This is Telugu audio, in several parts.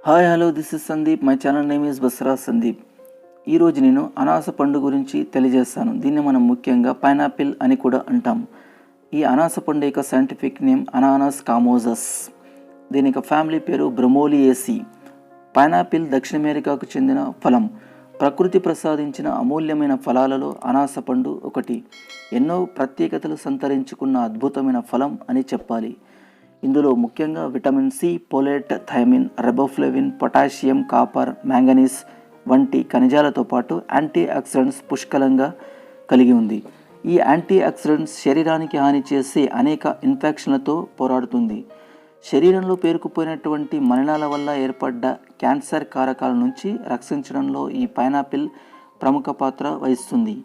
Hi hello this is Sandeep. My channel name is Baswaraj Sandeep. ఈరోజు నేను అనాస పండు గురించి తెలియజేస్తాను. దీన్ని మనం ముఖ్యంగా పైనాపిల్ అని కూడా అంటాం. ఈ అనాస పండు యొక్క సైంటిఫిక్ నేమ్ అనానస్ కామోజస్. దీని యొక్క ఫ్యామిలీ పేరు బ్రమోలియేసి. పైనాపిల్ దక్షిణ అమెరికాకు చెందిన ఫలం. ప్రకృతి ప్రసాదించిన అమూల్యమైన ఫలాలలో అనాస పండు ఒకటి. ఎన్నో ప్రత్యేకతలు సంతరించుకున్న అద్భుతమైన ఫలం అని చెప్పాలి. ఇందులో ముఖ్యంగా vitamin C, folate, thiamine, riboflavin, potassium, copper, manganese వంటి ఖనిజాలతో పాటు యాంటీ ఆక్సిడెంట్స్ పుష్కలంగా కలిగి ఉంది. ఈ యాంటీ ఆక్సిడెంట్స్ శరీరానికి హాని చేసే అనేక ఇన్ఫెక్షన్లతో పోరాడుతుంది. శరీరంలో పేరుకుపోయినటువంటి మలినాల వల్ల ఏర్పడ్డ క్యాన్సర్ కారకాల నుంచి రక్షించడంలో ఈ పైనాపిల్ ప్రముఖ పాత్ర వహిస్తుంది.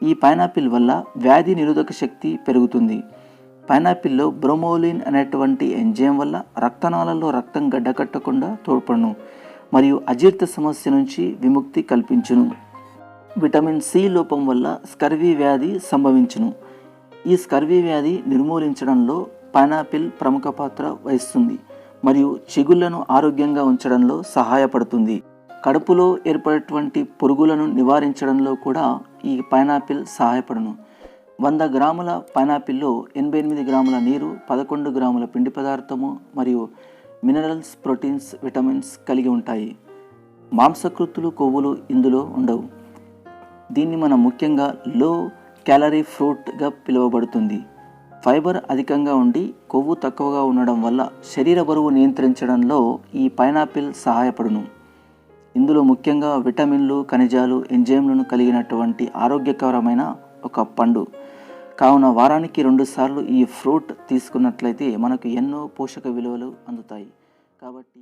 ఈ పైనాపిల్ వల్ల వ్యాధి నిరోధక శక్తి పెరుగుతుంది. పైనాపిల్లో బ్రోమోలిన్ అనేటువంటి ఎంజైమ్ వల్ల రక్తనాళాల్లో రక్తం గడ్డకట్టకుండా తోడ్పడును మరియు అజీర్తి సమస్య నుంచి విముక్తి కల్పించును. విటమిన్ సి లోపం వల్ల స్కర్వీ వ్యాధి సంభవించును. ఈ స్కర్వీ వ్యాధి నిర్మూలించడంలో పైనాపిల్ ప్రముఖ పాత్ర వహిస్తుంది మరియు చిగుళ్లను ఆరోగ్యంగా ఉంచడంలో సహాయపడుతుంది. కడుపులో ఏర్పడేటువంటి పురుగులను నివారించడంలో కూడా ఈ పైనాపిల్ సహాయపడును. 100 గ్రాముల పైనాపిల్లో 88 గ్రాముల నీరు, 11 గ్రాముల పిండి పదార్థము మరియు మినరల్స్, ప్రోటీన్స్, విటమిన్స్ కలిగి ఉంటాయి. మాంసకృతులు, కొవ్వులు ఇందులో ఉండవు. దీన్ని మనం ముఖ్యంగా లో క్యాలరీ ఫ్రూట్గా పిలువబడుతుంది. ఫైబర్ అధికంగా ఉండి కొవ్వు తక్కువగా ఉండడం వల్ల శరీర బరువు నియంత్రించడంలో ఈ పైనాపిల్ సహాయపడును. ఇందులో ముఖ్యంగా విటమిన్లు, ఖనిజాలు, ఎంజైమ్లను కలిగినటువంటి ఆరోగ్యకరమైన ఒక పండు. కావున వారానికి 2 సార్లు ఈ ఫ్రూట్ తీసుకున్నట్లయితే మనకు ఎన్నో పోషక విలువలు అందుతాయి. కాబట్టి